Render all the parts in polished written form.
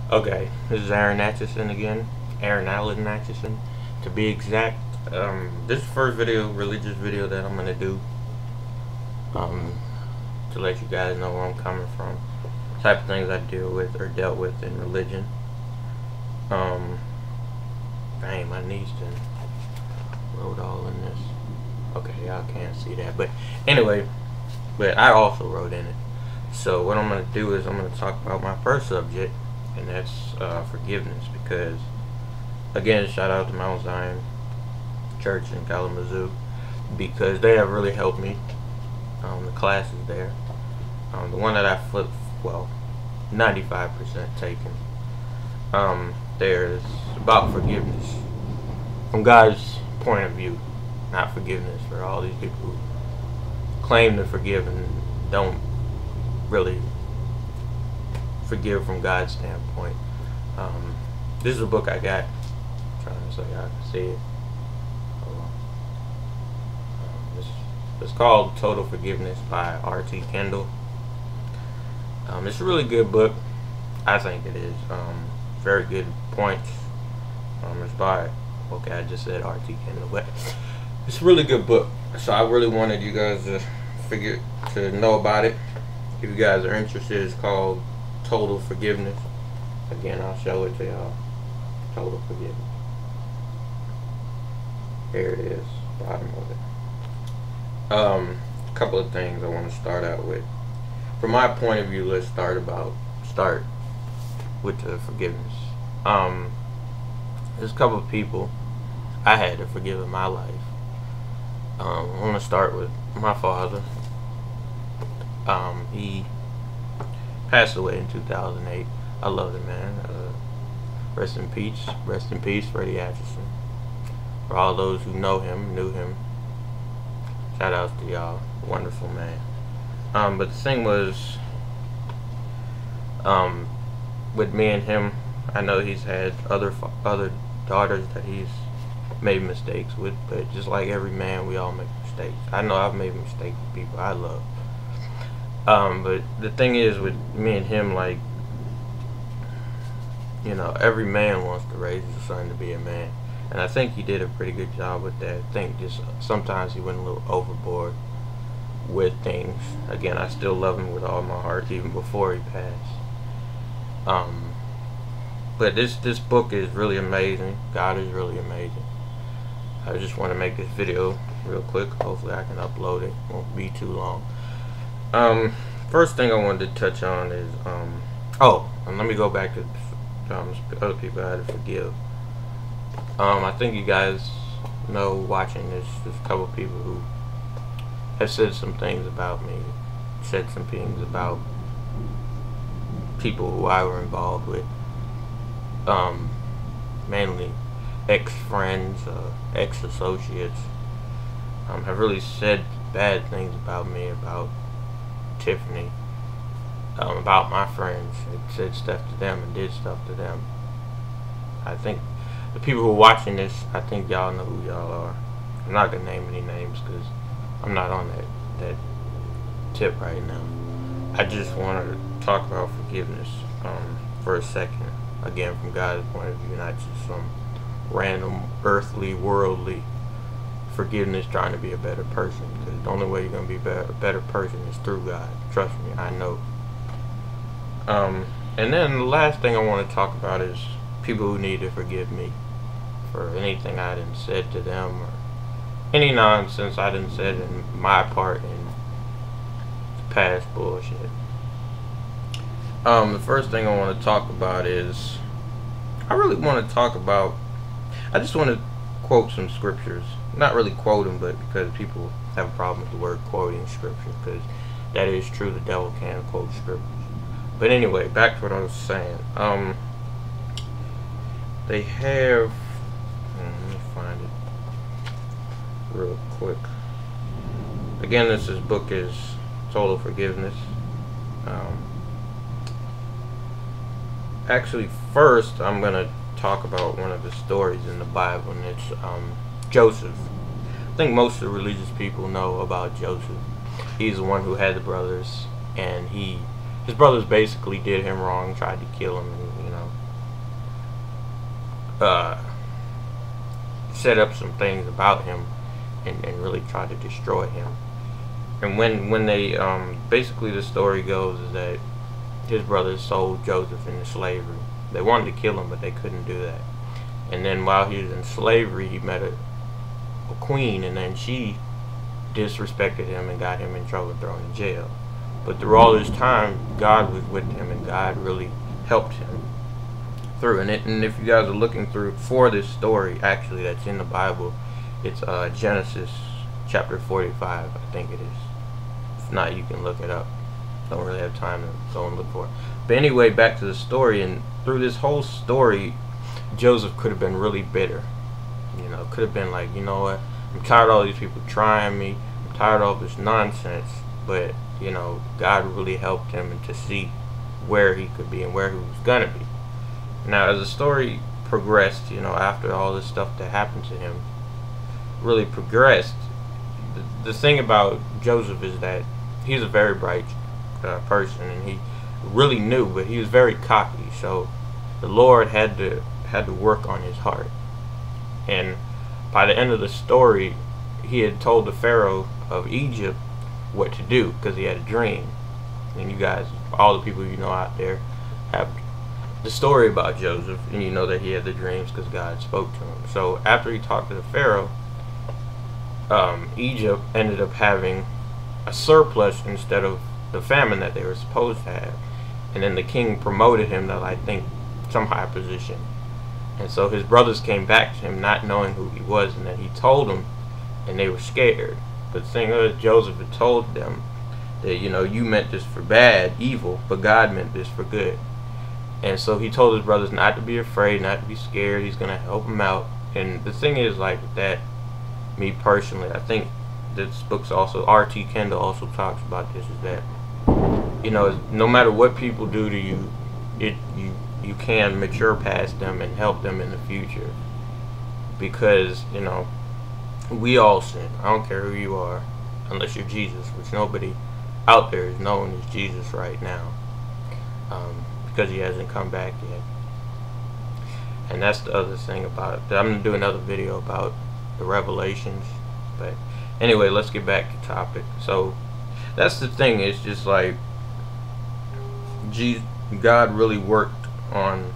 Okay, this is Aaron Atchison again. Aaron Allen Atchison, to be exact. This is the first religious video that I'm gonna do. Um, to let you guys know where I'm coming from, type of things I deal with or dealt with in religion. Um, Dang, my niece done wrote all in this. Okay, y'all can't see that, but anyway, but I also wrote in it. So what I'm gonna do is I'm gonna talk about my first subject, and that's forgiveness. Because again, shout out to Mount Zion Church in Kalamazoo, because they have really helped me. The classes there, the one that I flipped, well, 95% taken. There's about forgiveness from God's point of view, not forgiveness for all these people who claim to forgive and don't really forgive from God's standpoint. This is a book I got. I'm trying to so y'all can see it. Hold on. It's called Total Forgiveness by R.T. Kendall. It's a really good book. I think it is. Very good points. It's by, okay, I just said R.T. Kendall, but it's a really good book. So I really wanted you guys to know about it. If you guys are interested, it's called Total Forgiveness. Again, I'll show it to y'all. Total Forgiveness. Here it is, bottom of it. A couple of things I want to start out with. From my point of view, let's start with the forgiveness. There's a couple of people I had to forgive in my life. I want to start with my father. He passed away in 2008. I love the man. Rest in peace, Freddie Atchison. For all those who know him, knew him, shout outs to y'all. Wonderful man. But the thing was, with me and him, I know he's had other daughters that he's made mistakes with, but just like every man, we all make mistakes. I know I've made mistakes with people I love. But the thing is, with me and him, like, you know, every man wants to raise his son to be a man, and I think he did a pretty good job with that. I think just sometimes he went a little overboard with things. Again, I still love him with all my heart, even before he passed. But this book is really amazing. God is really amazing. I just want to make this video real quick. Hopefully I can upload it. Won't be too long. First thing I wanted to touch on is and let me go back to other people I had to forgive. I think you guys know, watching this, there's a couple people who have said some things about me, said some things about people who I were involved with, mainly ex-friends, ex-associates, have really said bad things about me, about Tiffany, about my friends. It said stuff to them and did stuff to them. I think the people who are watching this, I think y'all know who y'all are. I'm not gonna name any names because I'm not on that tip right now. I just wanted to talk about forgiveness for a second. Again, from God's point of view, not just some random earthly, worldly forgiveness trying to be a better person. Because the only way you're going to be a better person is through God. Trust me, I know. And then the last thing I want to talk about is people who need to forgive me for anything I done said to them, or any nonsense I done said in my part in the past bullshit. The first thing I want to talk about is, I just want to quote some scriptures. Not really quote them, but because people have a problem with the word quoting scripture, because that is true, the devil can quote scriptures. But anyway, back to what I was saying. They have, let me find it real quick. Again, this book is Total Forgiveness. Actually, first I'm gonna talk about one of the stories in the Bible, and it's Joseph. I think most of the religious people know about Joseph. He's the one who had the brothers, and his brothers basically did him wrong, tried to kill him, and uh, set up some things about him and really tried to destroy him. And when they basically the story goes is that his brothers sold Joseph into slavery. They wanted to kill him, but they couldn't do that. And then while he was in slavery, he met a queen, and then she disrespected him and got him in trouble and thrown in jail. But through all this time, God was with him, and God really helped him through. And if you guys are looking through for this story, actually, that's in the Bible, it's Genesis chapter 45, I think it is. If not, you can look it up. Don't really have time to go and look for it. But anyway, back to the story, and through this whole story, Joseph could have been really bitter. You know, could have been like, you know what, I'm tired of all these people trying me. I'm tired of all this nonsense. But, you know, God really helped him to see where he could be and where he was going to be. Now, as the story progressed, you know, after all this stuff that happened to him really progressed, the thing about Joseph is that he's a very bright person, and he really knew, but he was very cocky. So the Lord had to work on his heart. And by the end of the story, he had told the Pharaoh of Egypt what to do because he had a dream. And you guys, all the people you know out there, have the story about Joseph, and you know that he had the dreams because God spoke to him. So after he talked to the Pharaoh, Egypt ended up having a surplus instead of the famine that they were supposed to have. And then the king promoted him to, I think, some high position. And so his brothers came back to him not knowing who he was, and then he told them, and they were scared. But the thing is, Joseph had told them that, you know, you meant this for bad, evil, but God meant this for good. And so he told his brothers not to be afraid, not to be scared. He's going to help them out. And the thing is, like, that, me personally, I think this book's also, R.T. Kendall also talks about this, is that, you know, no matter what people do to you, you can mature past them and help them in the future. Because, you know, we all sin. I don't care who you are, unless you're Jesus, which nobody out there is known as Jesus right now, because he hasn't come back yet. And that's the other thing about it. I'm going to do another video about the Revelations. But anyway, let's get back to topic. So that's the thing. It's just like God really worked on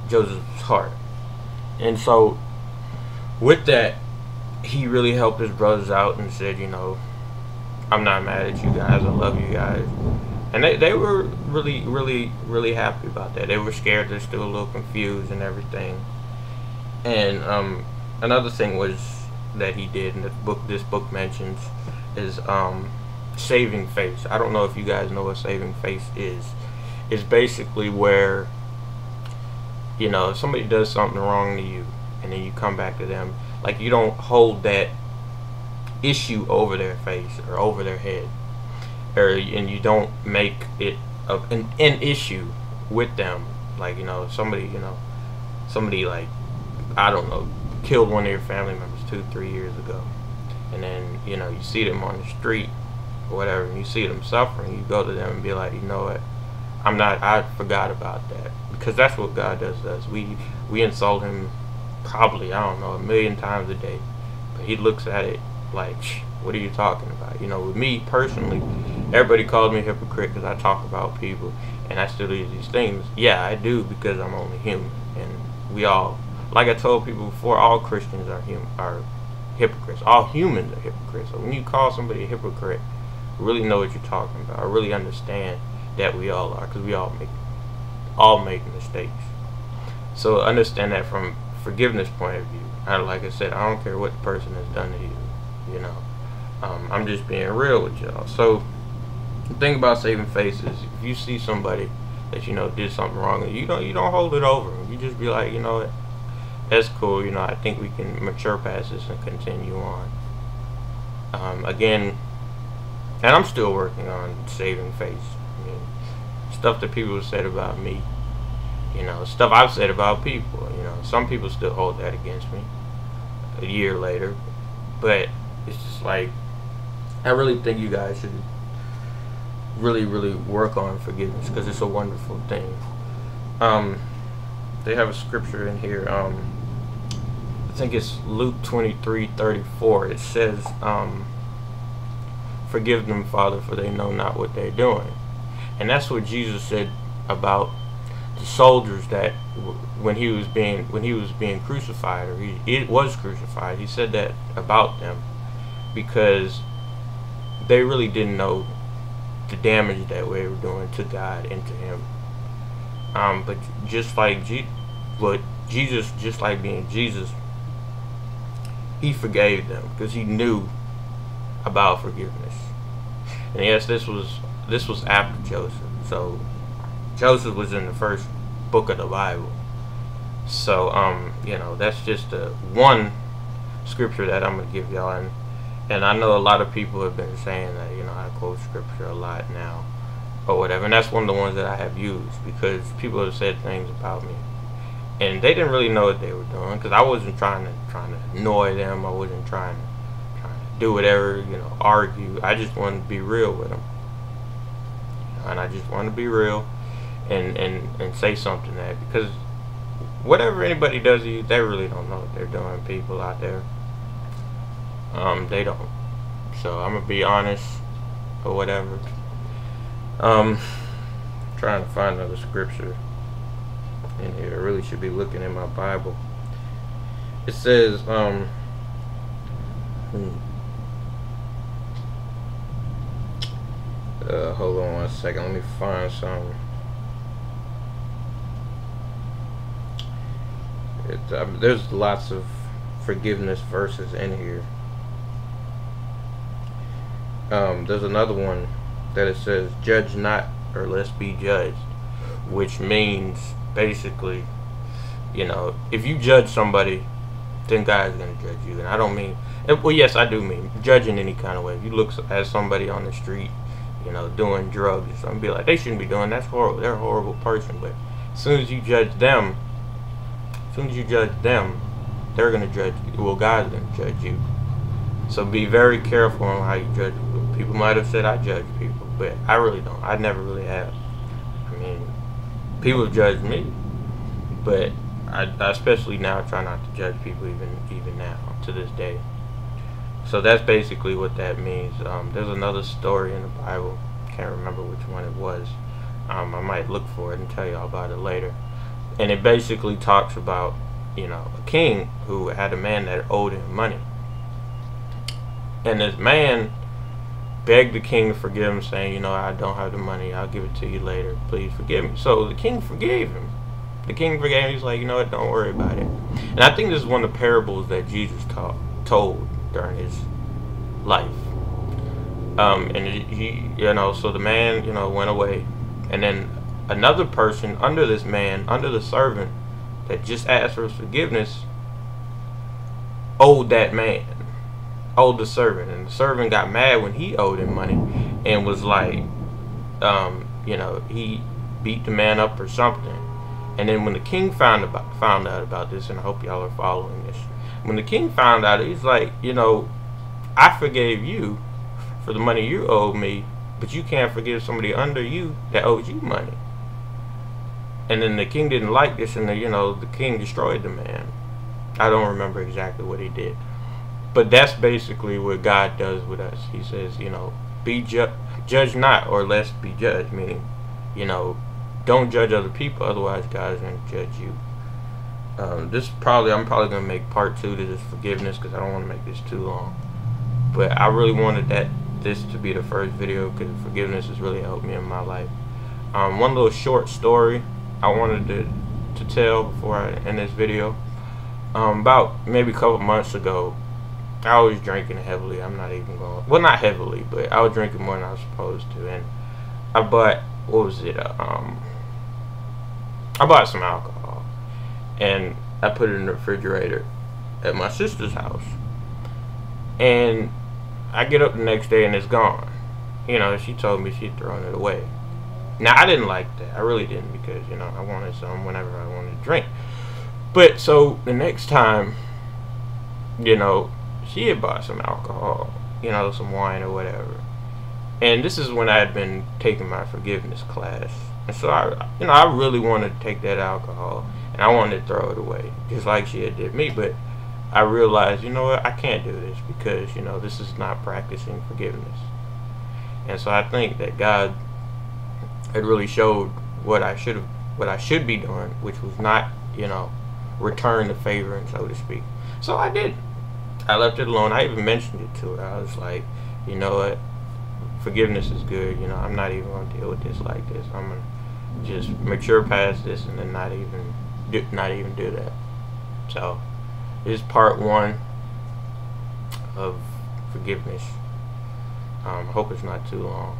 Joseph's heart. And so with that, he really helped his brothers out and said, you know, I'm not mad at you guys. I love you guys. And they were really happy about that. They were scared. They're still a little confused and everything. And another thing was that he did, and this book mentions, is saving face. I don't know if you guys know what saving face is. It's basically where, you know, if somebody does something wrong to you, and then you come back to them, like, you don't hold that issue over their face or over their head, and you don't make it an issue with them. Like, you know, somebody like, I don't know, killed one of your family members 2-3 years ago, and then, you know, you see them on the street or whatever, and you see them suffering, you go to them and be like, you know what, I forgot about that. Because that's what God does to us. We insult him probably, I don't know, 1,000,000 times a day, but he looks at it like, what are you talking about? You know, with me personally, everybody calls me a hypocrite because I talk about people and I still do these things. Yeah, I do, because I'm only human, and we all, like I told people before, all Christians are hypocrites. All humans are hypocrites. So when you call somebody a hypocrite, really know what you're talking about. I really understand that we all are, because we all make mistakes. So understand that from forgiveness point of view. Like I said, I don't care what the person has done to you. You know, I'm just being real with y'all. So the thing about saving face is, if you see somebody that you know did something wrong, you don't hold it over. You just be like, you know what, that's cool. You know, I think we can mature past this and continue on. Again, and I'm still working on saving face. I mean, stuff that people have said about me, you know, stuff I've said about people. You know, some people still hold that against me a year later, but it's just like, I really think you guys should really work on forgiveness, because it's a wonderful thing. they have a scripture in here. I think it's Luke 23:34. It says, "Forgive them, Father, for they know not what they're doing." And that's what Jesus said about the soldiers that when he was being crucified, or he was crucified. He said that about them because they really didn't know the damage that they were doing to God and to Him. But just like Jesus, just like being Jesus, He forgave them because He knew about forgiveness. And yes, this was after Joseph. So Joseph was in the first book of the Bible. So you know, that's just one scripture that I'm gonna give y'all. And I know a lot of people have been saying that, you know, I quote scripture a lot now or whatever, and that's one of the ones that I have used because people have said things about me and they didn't really know what they were doing, because I wasn't trying to annoy them. I wasn't trying to do whatever, you know, argue. I just wanted to be real with them, you know, and I just wanted to be real and say something that, because whatever anybody does to you, they really don't know what they're doing. People out there, they don't. So I'm gonna be honest or whatever. Trying to find another scripture in here. I really should be looking in my Bible. It says, hold on one second. Let me find some. There's lots of forgiveness verses in here. There's another one that it says, "Judge not, or lest be judged," which means basically, you know, if you judge somebody, then God is going to judge you. And I don't mean, well, yes, I do mean judge in any kind of way. If you look at somebody on the street, you know, doing drugs or something, be like, they shouldn't be doing, that's horrible, they're a horrible person. But as soon as you judge them, they're going to judge you. Well, God's going to judge you. So be very careful on how you judge people. People might have said I judge people, but I really don't. I never really have. I mean, people have judged me, but I especially now try not to judge people, even now, to this day. So that's basically what that means. There's another story in the Bible. Can't remember which one it was. I might look for it and tell y'all about it later. And it basically talks about, you know, a king who had a man that owed him money. And this man begged the king to forgive him, saying, you know, I don't have the money, I'll give it to you later, please forgive me. So the king forgave him. The king forgave him. He's like, you know what, don't worry about it. And I think this is one of the parables that Jesus told during his life. And he, you know, so the man, you know, went away. And then another person under this man, under the servant that just asked for his forgiveness, owed that man, owed the servant. And the servant got mad when he owed him money and was like, you know, he beat the man up or something. And then when the king found out about this, and I hope y'all are following this, when the king found out, he's like, you know, I forgave you for the money you owed me, but you can't forgive somebody under you that owes you money. And then the king didn't like this, and you know, the king destroyed the man. I don't remember exactly what he did, but that's basically what God does with us. He says, you know, judge not, or lest be judged, meaning, you know, don't judge other people, otherwise God is going to judge you. I'm probably going to make part 2 to this forgiveness, because I don't want to make this too long. But I really wanted this to be the first video, because forgiveness has really helped me in my life. One little short story I wanted to tell before I end this video. About maybe a couple months ago, I was drinking heavily. I'm not even going, well, not heavily, but I was drinking more than I was supposed to. And I bought, what was it? I bought some alcohol, and I put it in the refrigerator at my sister's house. And I get up the next day and it's gone. You know, she told me she'd thrown it away. Now, I didn't like that. I really didn't, because, you know, I wanted some whenever I wanted to drink. But so the next time, you know, she had bought some alcohol, you know, some wine or whatever. And this is when I had been taking my forgiveness class. And so I really wanted to take that alcohol, and I wanted to throw it away, just like she had did me. But I realized, you know what, I can't do this because, you know, this is not practicing forgiveness. And so I think that God had really showed what I should be doing, which was not, you know, return the favor, and so to speak. So I did. I left it alone. I even mentioned it to her. I was like, you know what, forgiveness is good. You know, I'm not even going to deal with this like this. I'm going to just mature past this and then not even do that. So this is part 1 of forgiveness. I hope it's not too long.